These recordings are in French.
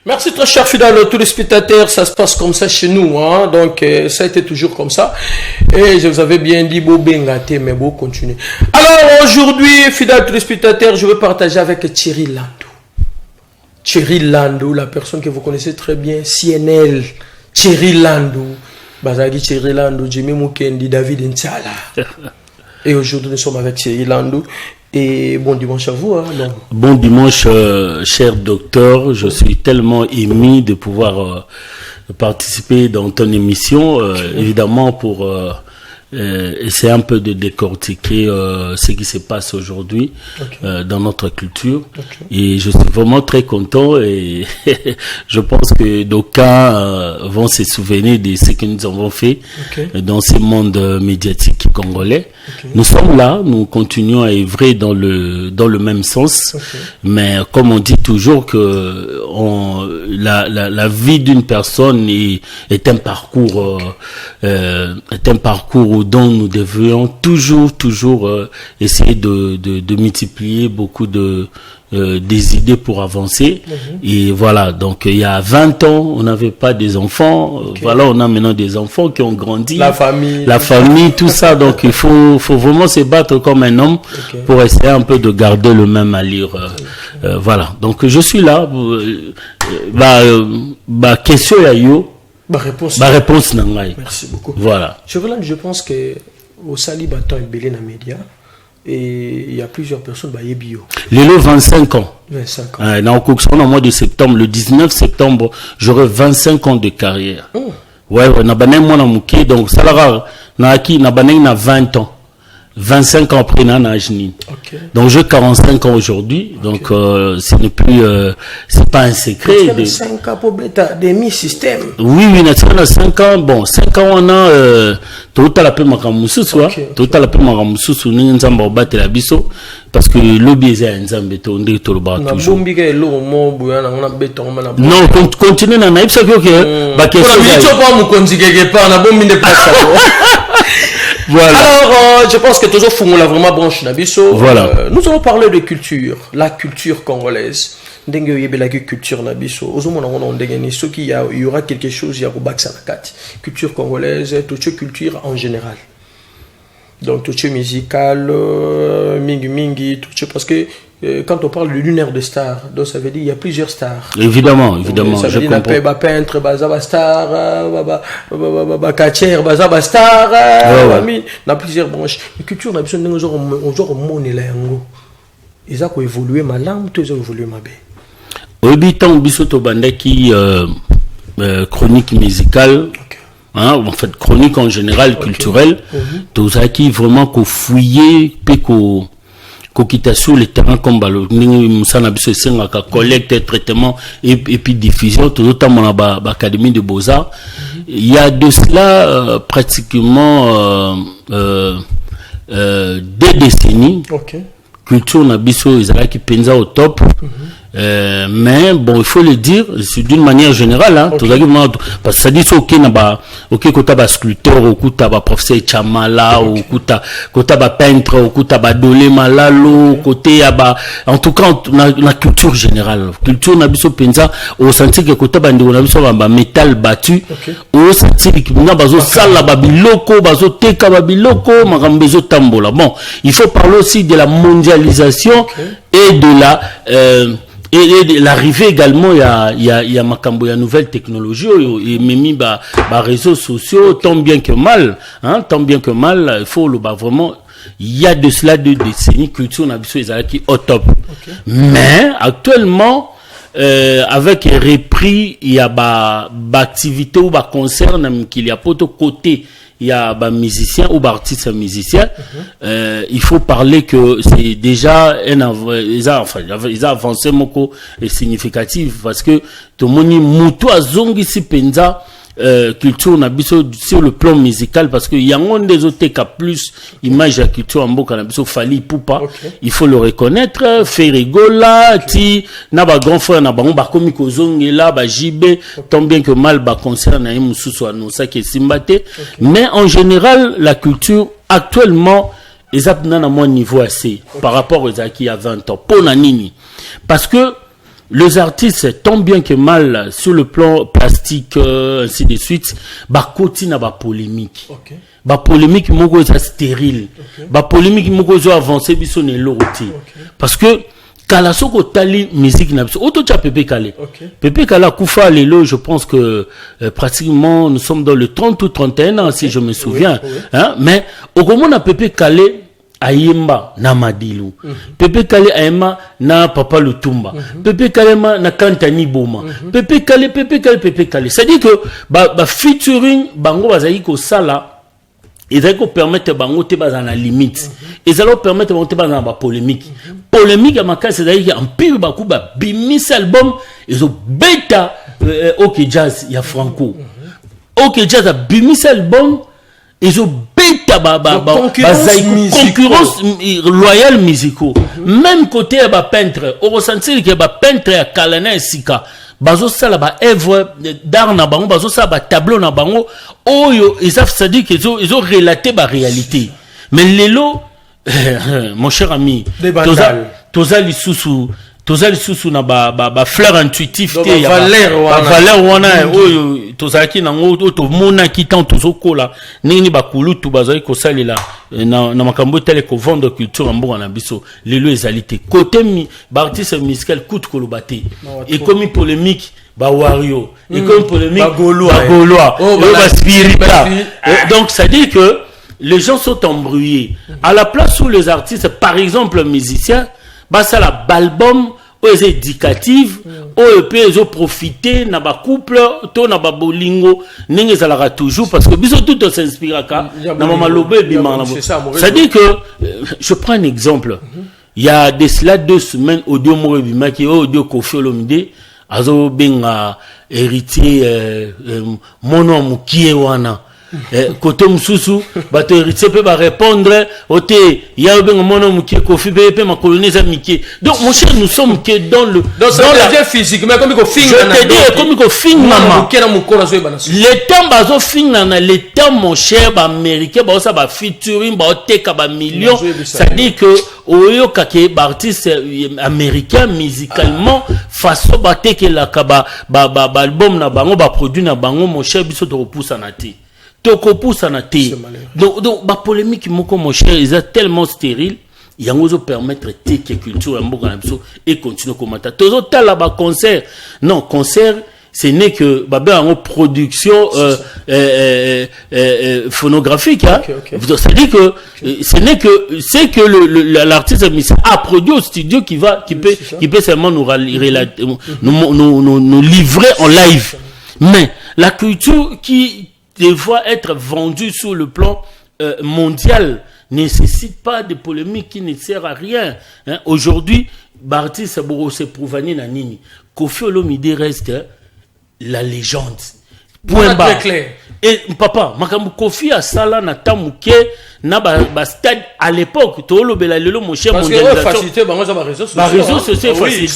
Merci très cher fidèle tous les spectateurs, ça se passe comme ça chez nous, hein? Donc ça a été toujours comme ça. Et je vous avais bien dit, beau bengate, mais beau continuer. Alors aujourd'hui, fidèle tous les spectateurs, je vais partager avec Thierry Landou. Thierry Landou, la personne que vous connaissez très bien, CNL, Thierry Landou, Bazagi Thierry Landou, Jimmy Mukendi, David Nsala. Et aujourd'hui, nous sommes avec Thierry Landou. Et bon dimanche à vous. Hein, bon dimanche, cher docteur. Je suis tellement ému de pouvoir participer dans ton émission, évidemment pour essayer un peu de décortiquer ce qui se passe aujourd'hui dans notre culture. Et je suis vraiment très content et je pense que d'aucuns vont se souvenir de ce que nous avons fait dans ce monde médiatique congolais. Nous sommes là, nous continuons à œuvrer dans le même sens, mais comme on dit toujours que la vie d'une personne est un parcours dont nous devrions toujours essayer de multiplier beaucoup des idées pour avancer. Et voilà, donc il y a 20 ans, on n'avait pas des enfants. Voilà, on a maintenant des enfants qui ont grandi. La famille, tout ça. Donc il faut vraiment se battre comme un homme pour essayer un peu de garder le même allure. Voilà, donc je suis là. Question ya yo. Réponse nangai. Merci beaucoup. Voilà. Je pense que au Sali Baton et Belé dans média et il y a plusieurs personnes bio. Les 25 ans. 25 ans. Dans le mois de septembre, le 19 septembre, j'aurai 25 ans de carrière. Ouais, na banen moi na muké donc ça na qui na banen na 20 ans. 25 ans après Nanajni. Donc j'ai 45 ans aujourd'hui, donc ce n'est plus c'est pas un secret. De 5 ans pour demi-système. Oui, na 5 ans, bon, 5 ans on a total appel makamususu, total appel makamususu ni nzamba obate la biso parce que lobby est nzambe to ndé to ba toujours. Non, continue na naïf ça que ba question. Voilà. Alors, je pense que toujours Fungola vraiment branche Nabiso. Voilà. Nous allons parler de culture, la culture congolaise. La culture Nabiso. Il y aura quelque chose, il y aura culture congolaise, toute culture en général. Donc, toute musical, mingi, tout parce que quand on parle de lunaire de stars, donc ça veut dire il y a plusieurs stars. Évidemment, ça veut dire la peintre, bazaba star, catcher, bazaba star, dans plusieurs branches. La culture n'a besoin d'un jour monnaie là yango. Ils ont évolué ma langue, ils ont évolué ma baie. Obitan bisoto bandaki chronique musicale. Hein, en fait, chronique en général, culturelle. Tout ça qui vraiment qu'on fouiller, puis qu'on quitte sur le terrain comme balo collecte traitement et puis diffusion tout notamment dans l'académie de Beaux-Arts. Il y a de cela pratiquement 2 décennies. Culture nabiso Isaac qui pensa au top. Mais bon, il faut le dire d'une manière générale, hein, parce que ça dit kota ba sculpteur, ou kota ba professeur Chamala, ou kota ba peintre, ou kota ba dolé malalo, côté en tout cas la culture générale, culture nabiso penza, au senti que kota ba ndeko nabiso ba métal battu, au senti que na bazo sala ba biloko, bazo teka ba biloko, makambezo tambola. Bon, il faut parler aussi de la mondialisation et de la et l'arrivée également, il y a makambo, il y a nouvelles technologies, et mimi réseaux sociaux, tant bien que mal, hein, il faut le vraiment, il y a de cela 2 décennies, culture nabiso ezalaki au top. Mais, actuellement, avec repris, il y a activité ou concert, qu'il y a pas de côté, il y a musicien ou artiste musicien. Il faut parler que c'est déjà ils ont avancé moko et significatif parce que tout le monde muto azongi si penza culture nabiso sur le plan musical parce que y a un des autres cas plus image de culture en boka nabiso Fali Poupa. Il faut le reconnaître. Ferigola ti na ba grand frère na ba on ba komi kozongi là ba JB tant bien que mal ba concert na mususu no ça qui simbate. Mais en général la culture actuellement Ezap na mon niveau assez par rapport aux acquis à 20 ans. Pour Nanini. Parce que les artistes, tant bien que mal, sur le plan plastique, ainsi de suite, bah, continue à polémique. Okay. Bah, polémique, moko est stérile. Okay. Bah, polémique, moko est avancé, biso ne l'autre. Parce que, kala soko tali musique na biso auto cha Pepe Kale. Pepe Kale kufa lelo, je pense que pratiquement nous sommes dans le 30 ou 31 ans si je me souviens, hein, mais au moment na Pepe Kale ayemba na Madilu, Pepe Kale ayemba na Papa Lutumba, Pepe Kale na Kantani Boma, Pepe Kale, c'est-à-dire que ba featuring bango bazali ko sala. Ils allaient permettre bango te bazana la limite. Ils allaient permettre bango te bazana ba polémique. Polémique à ma cas c'est-à-dire en pire bakou ba bimis album ils ont bêta OK Jazz il y a Franco. OK Jazz a bimis album ils ont bêta concurrence loyale musicaux. Même côté ba peintre, on ressentir que ba peintre à Kalana et Sika. Bazo sala ba œuvre d'art na bango, bazo sala ba tableau na bango, oyo ça dit qu'ils ont relaté ba réalité. Mais lelo mon cher ami, toza lisusu na ba fleur intuitif te ya valeur wana oyo tozaki na ngo to mona ki tant tozokola nini ba kulutu bazali ko salela na makambo tele ko vendre culture mbo na biso lelo ezalité côté ba artiste musical coûte kolobate et comme polémique ba wario et comme polémique ba gaulois ba spirita donc ça dit que les gens sont embrouillés à la place où les artistes par exemple musiciens bah ça la album aux éducative aux ils ont profité na ba couple to na ba bolingo ninge ça toujours parce que biso tout s'inspire na mama lobe bimana ça dit que je prends un exemple il y a de cela 2 semaines audio mo bimaki audio Koffi Olomide azo benga héritier mono mukie wana côté mususu bato héritier peut ba répondre ote ya benga mono mukie Koffi pe ma colonise mikie donc mon cher nous sommes que dans le dans la physique mais comme ko finga na je te dis comme ko finga mama le temps bazo finga na le temps mon cher ba américain ba ça ba featuring ba teka ba millions ça dit que oyo kake ba artiste américain musicalement façon ba teke la kaba ba album na bango ba produit na bango mon cher biso to repoussa na te toko poussa na te donc ba polémique moko mon cher ils sont tellement stériles yango zo permettre teke culture ya mboka na biso et continue commenter tozo tala ba concert non concert ce n'est que en production phonographique hein? C'est-à-dire que c'est que l'artiste a produit au studio qui peut seulement nous livrer en live. Mais la culture qui devra être vendue sur le plan mondial nécessite pas de polémique qui ne sert à rien hein? Aujourd'hui l'artiste se prouvané na nini Koffi Olomide reste la légende. Point barre. Et papa, makambu Koffi a sala na tamuke na ba stade à l'époque to lobela lelo mon cher mondialisation. Parce que facilité bango ça ba réseaux sociaux. Ba réseaux sociaux facile.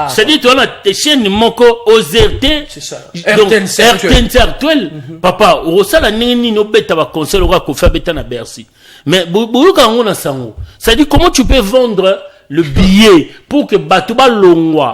C'est dit toi na tes chaînes moko OZRT. C'est ça. RTNC actuel. Papa, o sala nini no beta ba concert o Koffi beta na Bercy. Mais boluka ngo na sango. Ça dit comment tu peux vendre le billet pour que Batouba Longwa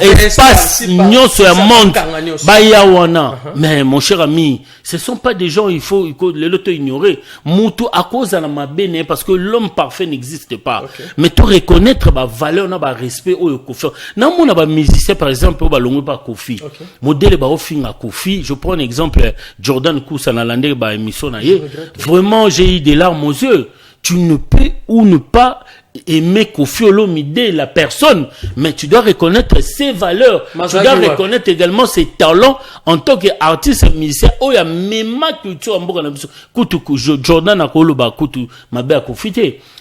espace nyonso ya monde bayawana mais mon cher ami ce sont pas des gens il faut le ignorer mutu à cause de la mabene parce que l'homme parfait n'existe pas mais tu reconnaître ba valeur na ba respect au Koffi na mona ba musicien par exemple ba longwe ba Koffi modèle ba ofinga Koffi je prends un exemple Jordan Kousa na lande ba émission na ye vraiment j'ai eu des larmes aux yeux tu ne peux ou ne pas aimer Koffi Olomide la personne mais tu dois reconnaître ses valeurs tu dois reconnaître également ses talents en tant qu'artiste musicien oh ya même culture mboka na biso kutu Jordan akoloba kutu mabe a Koffi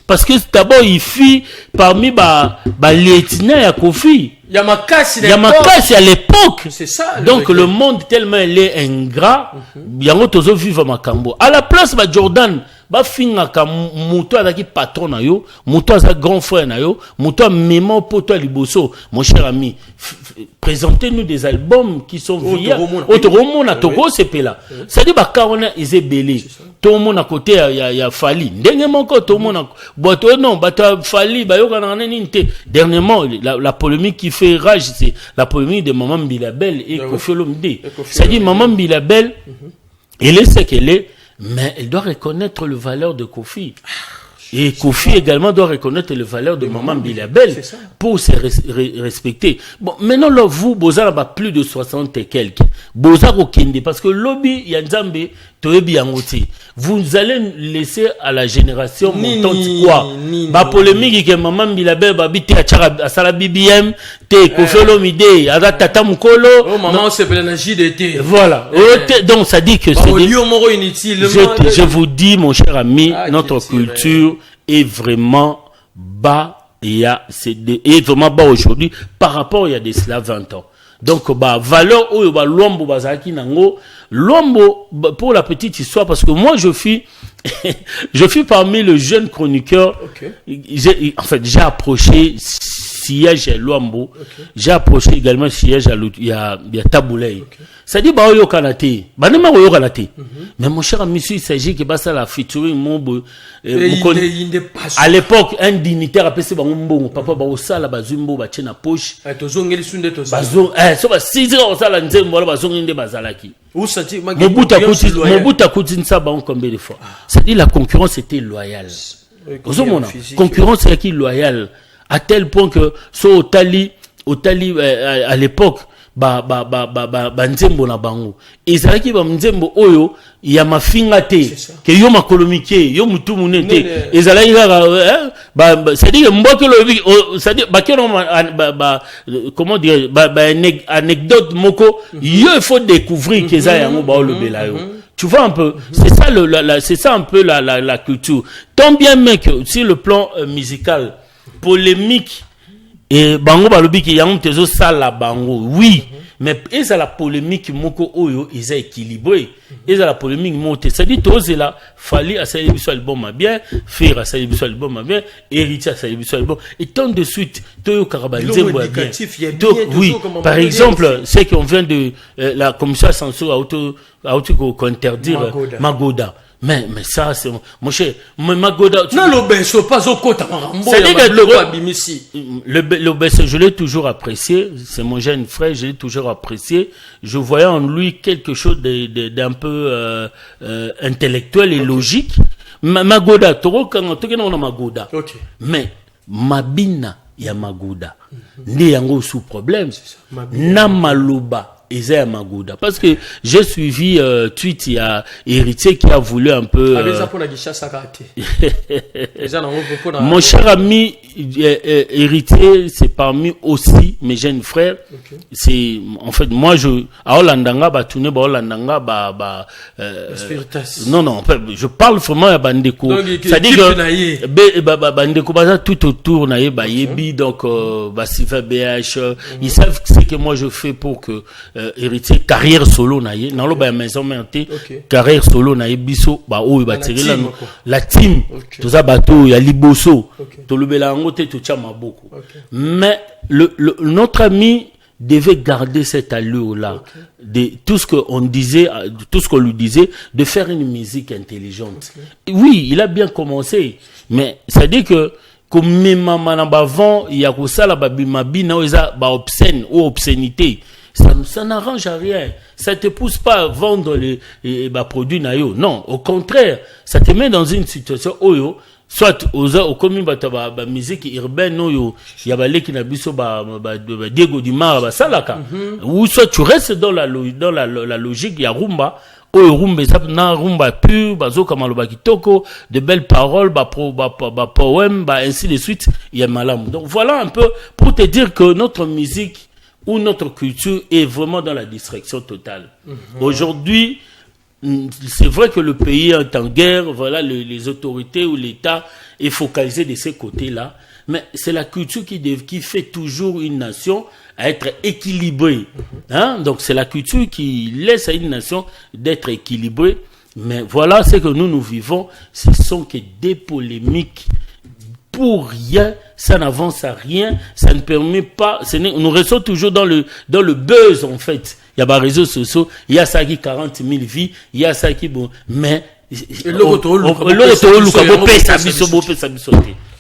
parce que d'abord il fit parmi ba lieutenant ya Koffi Yamakasi à l'époque c'est ça donc le monde tellement il est ingrat yango tozo vivre makambo à la place ba Jordan ba finga ka muto azaki patron na yo, muto azaki grand frère na yo, muto mémo poto liboso. Mon cher ami, présentez-nous des albums qui sont via Otoromo na Togo sepela. Ça dit ba kaona izebele. Tout le monde à côté y a Fali. Dernièrement tout le monde non, Fali ba yo kana ninte. Dernièrement la polémique qui fait rage, c'est la polémique de Maman Bilabel et Koffi Olomide. Ça dit Maman Bilabel, elle est ce qu'elle est, mais elle doit reconnaître le valeur de Koffi. Et Koffi également doit reconnaître les valeurs de Maman Bilabel pour se respecter. Bon, maintenant, là, vous, Bozar, plus de 60 et quelques. Bozar au Kende, parce que lobby, Yanzambe, Toebi Angoti. Vous allez laisser à la génération montante quoi? Ma polémique que Maman Bilabel va habiter à Sala BBM, te Koffi Olomide, à Tata Mukolo. Oh, maman, c'est plein de JDT. Voilà. Donc, ça dit que c'est. Je vous dis, mon cher ami, notre culture est vraiment bas et vraiment bas aujourd'hui par rapport à il y a de cela 20 ans. Donc, valeur, l'ombo, l'ombo, pour la petite histoire, parce que moi, je suis parmi les jeunes chroniqueurs. En fait, j'ai approché Siège à Luambo. J'ai approché également Siège à Taboulay. Ça dit, bah, yo kanate. Bah, nema yo kanate. Mais mon cher ami, il s'agit que ça la featuring mon à l'époque, un dignitaire a passé par mon bon papa, bah, au sala, bah, zumbo, bah, tient na poche. Bazo, so, bah, 6 ans, ça, la nzem, voilà, bah, zongende, bah, zalaki. Mobuta Koutin, ça, bah, combien de fois. Ça dit, la concurrence était loyale. Concurrence était loyale. À tel point que, so, Otali, à l'époque, nzembo na bango ezalaki ba nzembo oyo ya mafinga te ke yo makolomike yo mutu munete ezalaki c'est dire mbokelo c'est dire comment dire anecdote moko yo il faut découvrir que ça yango ba olobela yo. Tu vois un peu, c'est ça un peu la culture. Tant bien mec sur le plan musical, polémique. Et bango balobi ki yango tezo sala bango oui mais eza la polémique moko oyo eza équilibré eza la polémique monte ça dit toze là fali a sali biso album bien faire a sali biso album bien héritier a sali biso album et tant de suite toyo karabanzembo bien oui par exemple c'est qu'on vient de la commission censure a auto interdire Magoda. Mais ça, c'est mon cher. Magoda. Non, l'obéso, pas au côté. L'obéso, je l'ai toujours apprécié. C'est mon jeune frère, je l'ai toujours apprécié. Je voyais en lui quelque chose d'un peu intellectuel et logique. Magoda, Toro, quand on a Magoda. Mais Mabina, il y a Magoda. Né yango sous problème. Namaloba. Isaiah Magoda. Parce que j'ai suivi tweet, il y a héritier qui a voulu un peu. Mon cher ami héritier, c'est parmi aussi mes jeunes frères. C'est en fait moi à Hollandanga tourner Hollandanga non je parle vraiment à Bandeko. C'est-à-dire que Bandeko tout autour na yebi donc Sifa BH ils savent ce que moi je fais pour que héritier carrière solo naie dans le maison menté carrière solo naie biso o tirer la team tout ça bateau ya liboso to le belango te to chama beaucoup mais notre ami devait garder cette allure là de tout ce qu'on disait tout ce qu'on lui disait de faire une musique intelligente oui il a bien commencé mais ça dit que comme même avant il y a que ça la babimabina obscène ou obscénité. Ça n'arrange à rien. Ça te pousse pas à vendre les produits nayo. Non, au contraire, ça te met dans une situation où soit au commun ba musique urbaine oyo ya baleki na biso ba Diego Dimara ba salaka ou soit tu restes dans la logique ya rumba oyo rumba na rumba pur bazoka maloba kitoko de belles paroles ba poème ba ainsi de suite il y a malamu. Donc voilà un peu pour te dire que notre musique où notre culture est vraiment dans la distraction totale. Aujourd'hui, c'est vrai que le pays est en guerre, voilà, les autorités ou l'État est focalisé de ces côtés-là, mais c'est la culture qui fait toujours une nation à être équilibrée. Hein? Donc c'est la culture qui laisse à une nation d'être équilibrée. Mais voilà ce que nous vivons, ce sont que des polémiques pour rien, ça n'avance à rien, ça ne permet pas, nous restons toujours dans le buzz en fait. Il y a des réseaux sociaux, il y a ça qui 40 000 vies, il y a ça qui bon, mais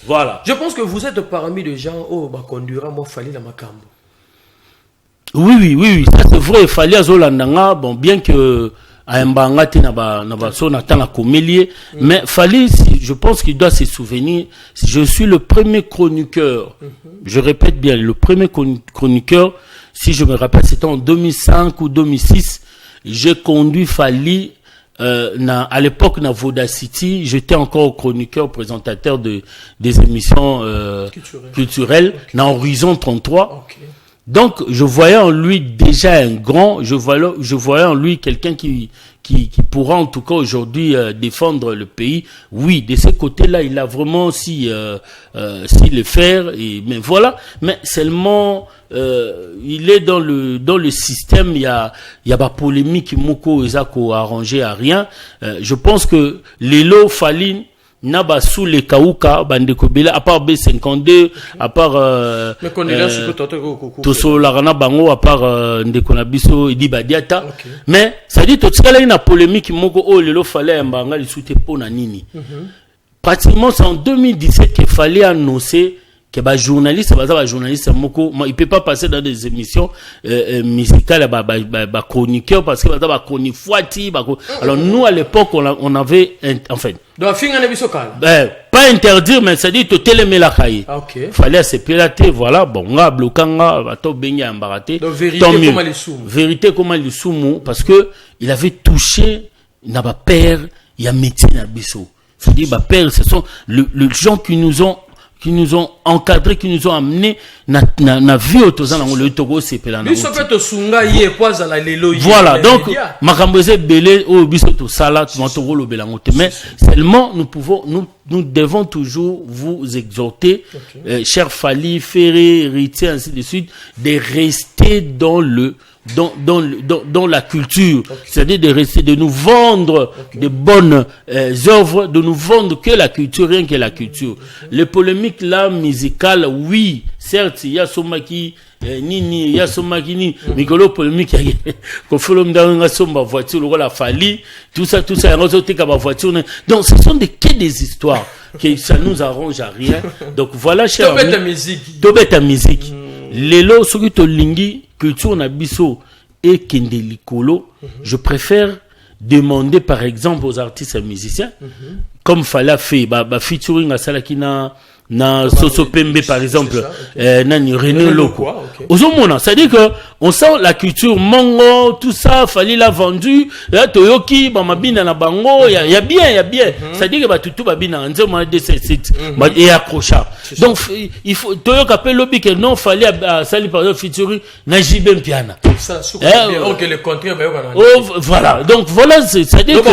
voilà. Je pense que vous êtes parmi les gens où bah conduira moi fallait la Makambo. Oui, ça c'est vrai, il fallait Zolandanga, bon bien que à Mbangati na ba son attend la comélie, mais fallait, je pense qu'il doit se souvenir, je suis le premier chroniqueur. Je répète bien, le premier chroniqueur, si je me rappelle, c'était en 2005 ou 2006, j'ai conduit Fali à l'époque na Voda City, j'étais encore chroniqueur présentateur des émissions culturelles na Horizon 33. Okay. Donc je voyais en lui déjà un grand, je voyais en lui quelqu'un qui pourra en tout cas aujourd'hui défendre le pays. Oui, de ce côté-là, il a vraiment si le faire mais voilà, mais seulement il est dans le système, il y a pas polémique moko ezako arrangé à rien. Je pense que Lelo Faline Naba sous les Kauka, Bandeko Bela, à part B52, à part Toso Larana Bango, à part Ndekonabiso, Idi Badiata. Mais ça dit tout ça là une polémique moko oh lelo fallait mbanga li soute pona nini. Pratiquement c'est en 2017 qu'il fallait annoncer que ba journaliste moko il peut pas passer dans des émissions musicales ba chroniqueur parce que ba chronique foiti alors nous à l'époque on avait enfin donc finga na biso kala pas interdire mais ça dit to télémé la cahier. OK. Fallait se pilater voilà bon nga blokanga bato benga embarraté. Donc vérité comment les soumou parce que il avait touché na ba père il y a métier na biso. Ça dit ba père ce sont les gens qui nous ont encadrés, qui nous ont amenés na vie autozana le Togo c'est pela na. Voilà, donc makamboze belé au biso to sala to lo belangote mais seulement nous devons toujours vous exhorter cher Fali Ferré héritier ainsi de suite de rester dans la culture, c'est-à-dire de nous vendre de bonnes œuvres, de nous vendre que la culture, rien que la culture. Les polémiques là musicales, oui, certes, il y a Somaki nini, il y a Somaki ni, Mikolo polémique, qu'on fait l'homme dans une sombre voiture, le rôle a fallu, tout ça, il y a une voiture. Donc, ce sont que des histoires que ça nous arrange à rien. Donc voilà, cher ami. Tobeta musique. Lelo, soki to lingi, culture na biso et kendelikolo, je préfère demander par exemple aux artistes et musiciens, comme Fala fait, featuring à Salakina, na Soso Pembe par exemple, nani René Loko. Ozomona, c'est-à-dire que on sent la culture mongo, tout ça, Fali l'a vendu, Toyoki, Bamabina na bango, il y a bien. C'est-à-dire que tout babina, on dit de ces sites, et accrochard. Donc il faut Toyoki appelle lobby que non Fali à Sali par exemple featuring na JB Piana. Ça, que le contraire, voilà. Donc voilà, c'est-à-dire que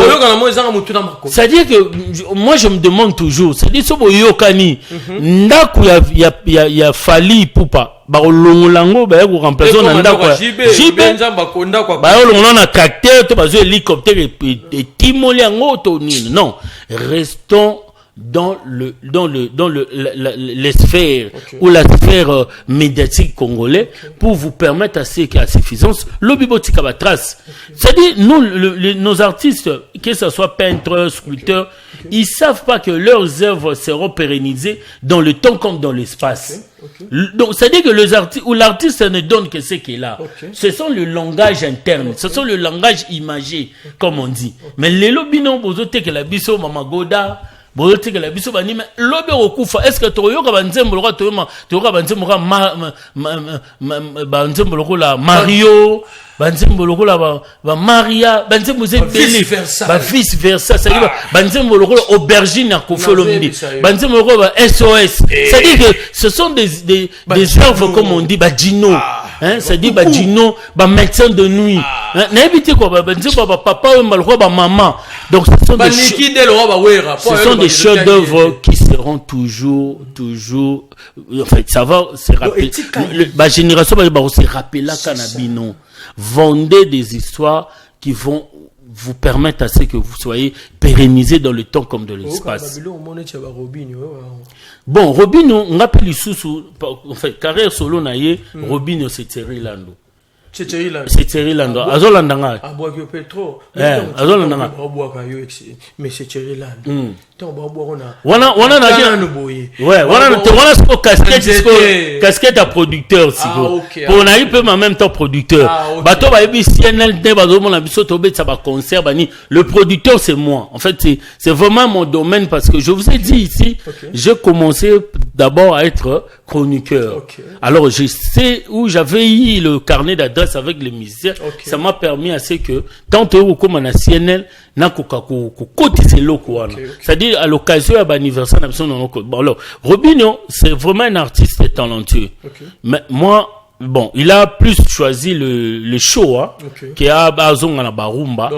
moi je me demande toujours, c'est-à-dire so boyokani ndaku ya Fali Poupa ba longolango ba ko remplacer na ndaku ba longola na tracteur to ba zo hélicoptère et timoli yango to nini. Non, restons dans les sphères ou la sphère médiatique congolais pour vous permettre à suffisance l'obibotika ba trace. C'est-à-dire nos artistes, que ce soit peintres, sculpteurs, ils savent pas que leurs œuvres seront pérennisées dans le temps comme dans l'espace. Donc c'est-à-dire que l'artiste ne donne que ce qu'il a. Ce sont le langage interne, ce sont le langage imagé comme on dit. Mais les lobino bozote que la biso mamagoda bozote que la biso bani mais lobe okufa est-ce que toyoka banzembo lokwa toyoka banzembo ka banzembo lokwa Mario banzembo lokwa ba Maria banzembo zebeli ba vice versa ça dit banzembo lokwa aubergine à Kofolombi banzembo lokwa SOS ça dit que ce sont des œuvres comme on dit ba Dino hein ça dit ba Dino ba médecin de nuit na éviter quoi banzembo ba papa ou malokwa ba maman donc ce sont des chefs-d'œuvre qui seront toujours en fait ça va se rappeler la génération va se rappeler la canabino vendez des histoires qui vont vous permettent à ce que vous soyez pérennisés dans le temps comme de l'espace. Bon, Robinho, on appelle en fait, carrière solo naïe, Robinho c'est Thierry Lando. C'est Thierry Lando. Azolandanga. Azolandanga. Mais c'est Thierry Lando. Casquette à producteur. Pour on a peu en même temps producteur. Le producteur c'est moi. En fait c'est vraiment mon domaine parce que je vous ai dit ici, j'ai commencé d'abord à être chroniqueur. Alors je sais où j'avais eu le carnet d'adresse avec les musiciens, ça m'a permis à ce que tant que comme on a CNL n'a cotisé loko. C'est-à-dire à l'occasion de l'anniversaire bon alors Robinho c'est vraiment un artiste talentueux. Mais moi bon, il a plus choisi le show qui a bazon à barumba.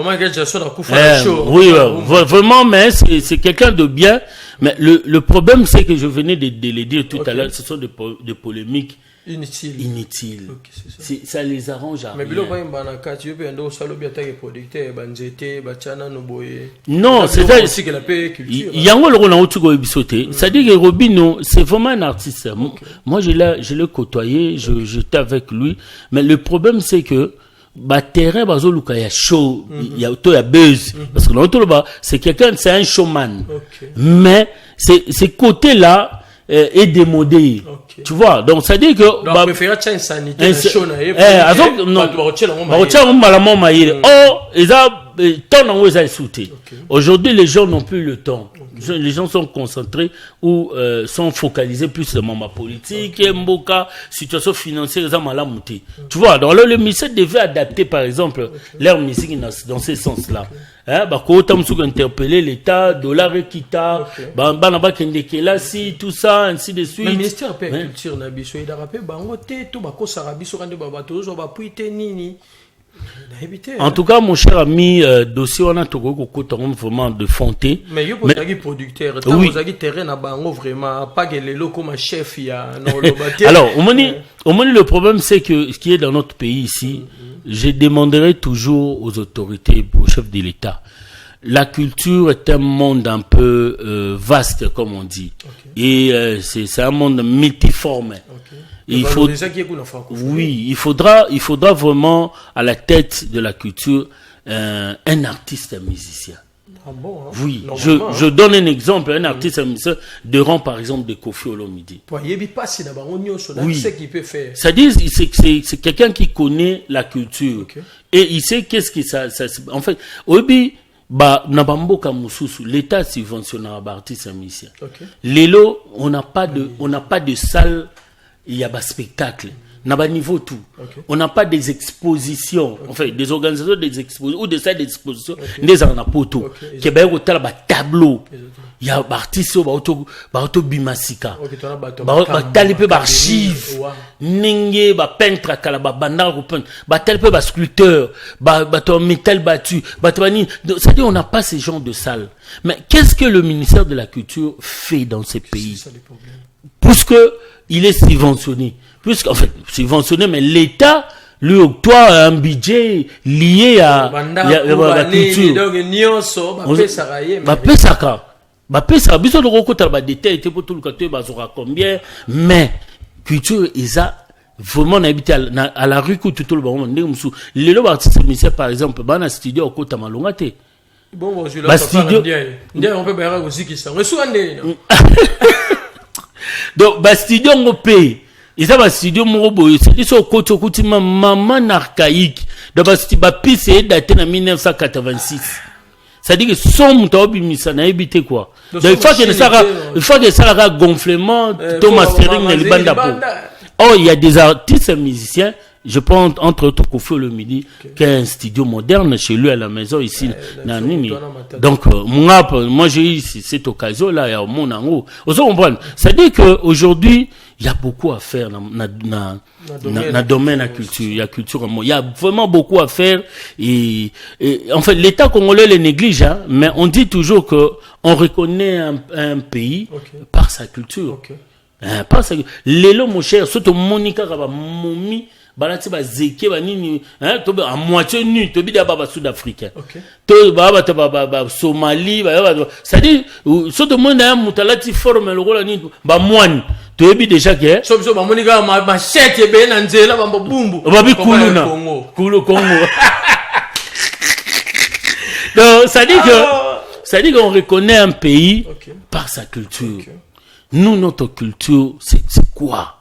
Oui, vraiment mais c'est quelqu'un de bien, mais le problème c'est que je venais de le dire tout à l'heure, ce sont des polémiques inutile. Ça les arrange à rien. Non, c'est ça. C'est-à-dire que Robinho, c'est vraiment un artiste. Moi, je l'ai côtoyé, j'étais avec lui. Mais le problème, c'est que terrain il y a show, il y a buzz. Parce que c'est quelqu'un, c'est un showman. Mais ces côtés-là est démodé. Tu vois, donc ça dit que aujourd'hui les gens n'ont plus le temps. Les gens sont concentrés ou sont focalisés plus sur ma politique, mboka, situation financière, tu vois, donc le ministère devait adapter par exemple leur musique dans ce sens-là. Interpeller l'État, dollar equita, tout ça, ainsi de suite. Le ministère de la Culture, il a rappelé, en tout cas, mon cher ami, dossier on a vraiment de fonté. Mais il y a producteur, oui. Vraiment pas que les locaux ma chef alors, le problème c'est que ce qui est dans notre pays ici, je demanderai toujours aux autorités, aux chefs de l'État. La culture est un monde un peu vaste, comme on dit, et c'est un monde multiforme. Il faudra vraiment à la tête de la culture un artiste, un musicien. Oui, je donne un exemple, un artiste, un musicien de rang par exemple de Kofi Olomide. Oui, c'est-à-dire c'est quelqu'un qui connaît la culture et il sait qu'est-ce que ça en fait. L'État subventionnera artistes et musiciens. Lélo, on n'a pas de salle. Il y a des spectacles, il y a niveau tout. On n'a pas des expositions, en fait, des organisations des expositions ou des salles d'exposition, des anapoto, qui est au tableau. Il y a des artistes qui sont bimasika, des archives, des peintres, des sculpteurs, des métal battu. C'est-à-dire on n'a pas ce genre de salles. Mais qu'est-ce que le ministère de la Culture fait dans ces pays? Puisque il est subventionné. En fait, subventionné, mais l'État lui octroie un budget lié à la culture. Mais culture, ils a vraiment habité à la rue tout le monde. Les lots artistes musiciens, par exemple, dans un studio au côté Malongate. Bon, je l'ai on peut aussi qui sont. Donc, studio on paye. Ils ont un studio morobo. Ils sont au côté maman archaïque. Donc, piste est daté en 1986. C'est-à-dire que son moutobi misana habité quoi. Donc, il faut que ça gonflement, tout mastering, les bandes oh, il y a des artistes et musiciens. Je prends entre autres Kofi Olomide qui est un studio moderne chez lui à la maison ici. Donc moi j'ai eu cette occasion là, il y a mon ango. C'est-à-dire que aujourd'hui il y a beaucoup à faire dans le domaine de la culture. Il y a culture, il y a vraiment beaucoup à faire et en fait l'État congolais les néglige, hein, mais on dit toujours que on reconnaît un pays par sa culture. Par sa... Lélo mon cher, surtout Monica Momi balati ba zeke ba nini hein to à moitié nu to bi da ba sud-africain OK to ba Somalie ça dit so de monde a mutalati forme le rôle ni ba moine to bi déjà que so ba monika ma chete be na nzela ba bumbu ba bi kuluna Congo donc ça dit qu'on reconnaît un pays par sa culture. Nous, notre culture, c'est quoi?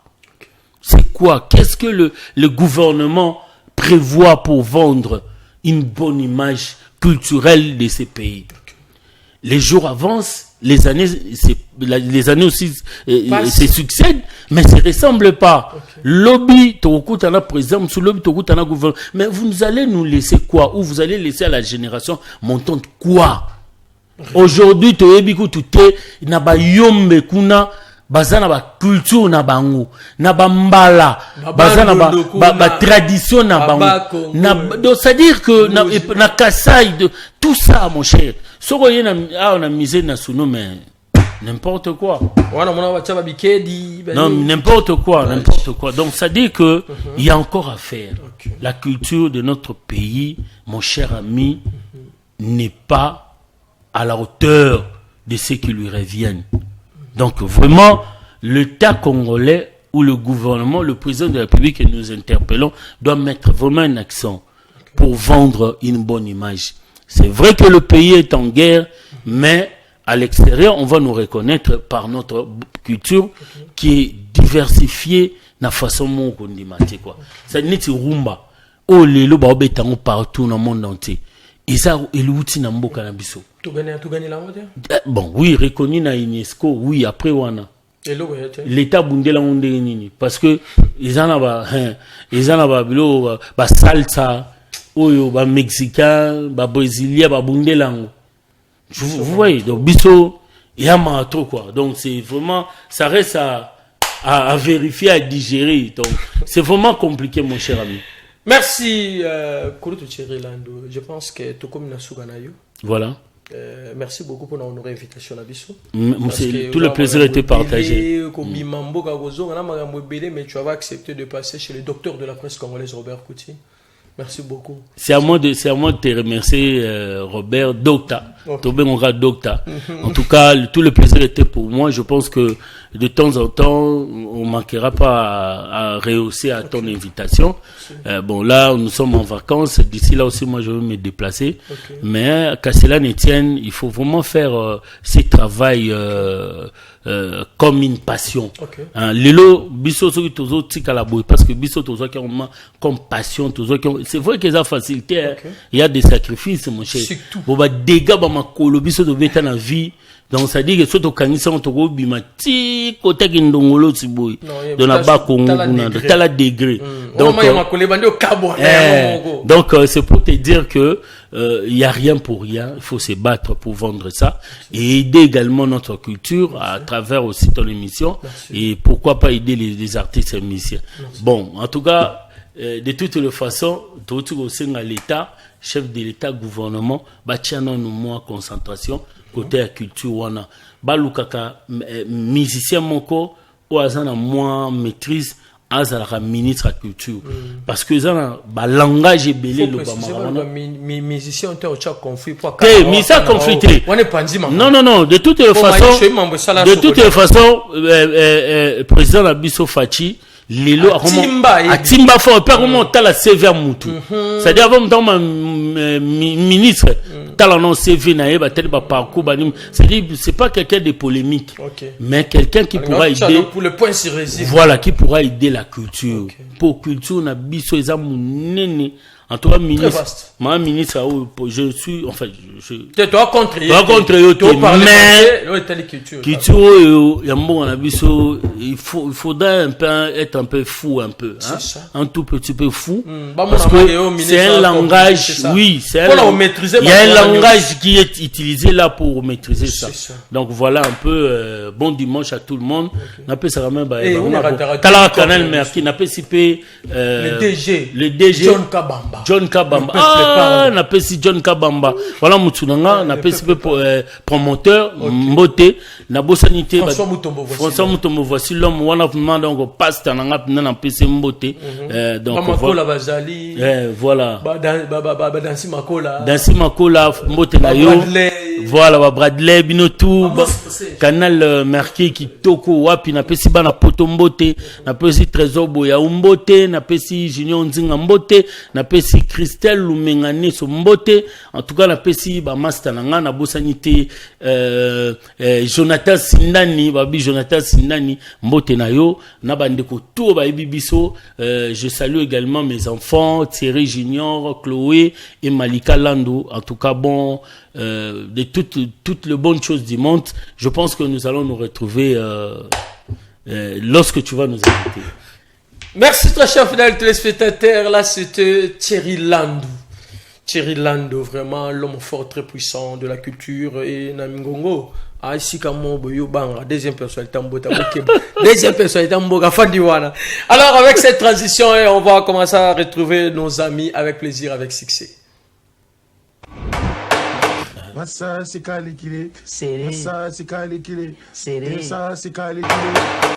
C'est quoi? Qu'est-ce que le gouvernement prévoit pour vendre une bonne image culturelle de ces pays? Les jours avancent, les années aussi se succèdent, mais ça ne ressemble pas. Lobby, par exemple, sous lobby, gouvernement. Mais vous allez nous laisser quoi? Ou vous allez laisser à la génération montante quoi? Aujourd'hui, tu es beaucoup tout na ba yombe kuna bazana ba culture na bango na ba mbala bazana ba tradition na bango donc c'est à dire que na Kasai de tout ça mon cher soko yena on a misé na suno mais n'importe quoi non n'importe quoi donc ça dit que il y a encore à faire. La culture de notre pays mon cher ami n'est pas à la hauteur de ce qui lui reviennent. Donc vraiment, l'État congolais ou le gouvernement, le président de la République que nous interpellons, doit mettre vraiment un accent pour vendre une bonne image. C'est vrai que le pays est en guerre, mais à l'extérieur, on va nous reconnaître par notre culture qui est diversifiée na façon mon kondimate quoi. Ça n'est pas rumba. Oh les loba obetango partout dans le monde entier. Et ça, il outil na mboka na biso. Tu gagnes la mondiale? Bon, oui, reconnu na UNESCO, oui, après wana. L'État bundela onde nini parce que ils en a bilo ba salsa, oyo ba mexicain, ba brésilien, ba bundelango. Vous voyez, donc biso il y a trop quoi. Donc c'est vraiment ça reste à vérifier, à digérer. Donc c'est vraiment compliqué mon cher ami. Merci, Kouloutou Thierry Lando. Je pense que tout comme Nasuganayo. Voilà. Merci beaucoup pour notre invitation à Bissou. Tout le plaisir était partagé. Mais tu avais accepté de passer chez le docteur de la presse congolaise, Robert Couty. Merci beaucoup. C'est à moi de te remercier, Robert, Docta. Docta. En tout cas, tout le plaisir était pour moi. Je pense que de temps en temps, on ne manquera pas à rehausser à ton invitation. Bon, là, nous sommes en vacances. D'ici là aussi, moi, je vais me déplacer. Mais qu'à cela ne tienne, il faut vraiment faire ce travail comme une passion. Lelo, biso soki tozo tika la boy parce que biso tozo qui ont comme passion, c'est vrai que ça facilité. Il y a des sacrifices, mon cher. Bon bah dégâts bah ma kolo biso de beta na vie. Donc ça dit que soto kanisa on toko bima ti côté kindongolo si boy. De la bas Congo na de tala degré. Donc c'est pour te dire que il y a rien pour rien, il faut se battre pour vendre ça et aider également notre culture à travers aussi ton émission. Et pourquoi pas aider les artistes et musiciens. Bon, en tout cas, de toutes les façons, tout au sein de l'État, chef de l'État, gouvernement, batiana nous moins concentration côté la culture wana. Balukaka musicien moko ou azana moins maîtrise azala ministre de la culture parce que ça ba langage belé le ba musicien ont au conflit pour musicien conflit non de toutes les façons président Abisso Fachi Lelo a Timba fort père comment t'as la CV à Moutou c'est-à-dire avant dans ma ministre t'as la non CV naïe ba tel ba parcours c'est-à-dire c'est pas quelqu'un de polémique mais quelqu'un qui pourra aider pour le point sérésif voilà qui pourra aider la culture pour culture na biso ezamunene en tout cas ministre ma ministre je suis en fait toi contre mais culture yambo na biso il faudra être un peu fou un peu hein? Un tout petit peu fou parce que c'est un langage oui c'est il y a un langage qui est utilisé là pour maîtriser ça donc voilà un peu bon dimanche à tout le monde n'a pas ça quand même Canal Merci n'a pas si le DG John Kabamba Kabamba. John Kabamba. Ah, na pesi John Kabamba. Voilà Mutsunanga, na pesi promoteur, Mbote, na bosanité. François Mutombo, voici l'homme, wana pima, donc, paste, na pesi Mbote. Donc, Makola Bazali. Voilà. Dansi Makola. Dansi Makola, Mbote na yo. Voilà, Bradley, Binotou, Canal Marqué, qui toko, wapi, na pesi ba na poto Mbote, na pesi Trésor Boya Mbote, na pesi Junior Nzinga Mbote, na pesi Christelle Lumengane so Mbote, en tout cas na pesi ba master nanga na bosanité Jonathan Sindani, babi Jonathan Sindani Mbote na yo, na bandeko tout ba bibiso. Je salue également mes enfants Thierry Junior, Chloé et Malika Lando. En tout cas bon, de toutes les bonnes choses du monde, je pense que nous allons nous retrouver lorsque tu vas nous inviter. Merci très cher fidèle téléspectateur. Là c'était Thierry Landou. Thierry Landou, vraiment l'homme fort très puissant de la culture et Namingongo. Ici comme deuxième personnalité deuxième personnalité Fandiwana. Alors avec cette transition, on va commencer à retrouver nos amis avec plaisir, avec succès. Massa sikali kile, massa sikali kile, massa sikali kile.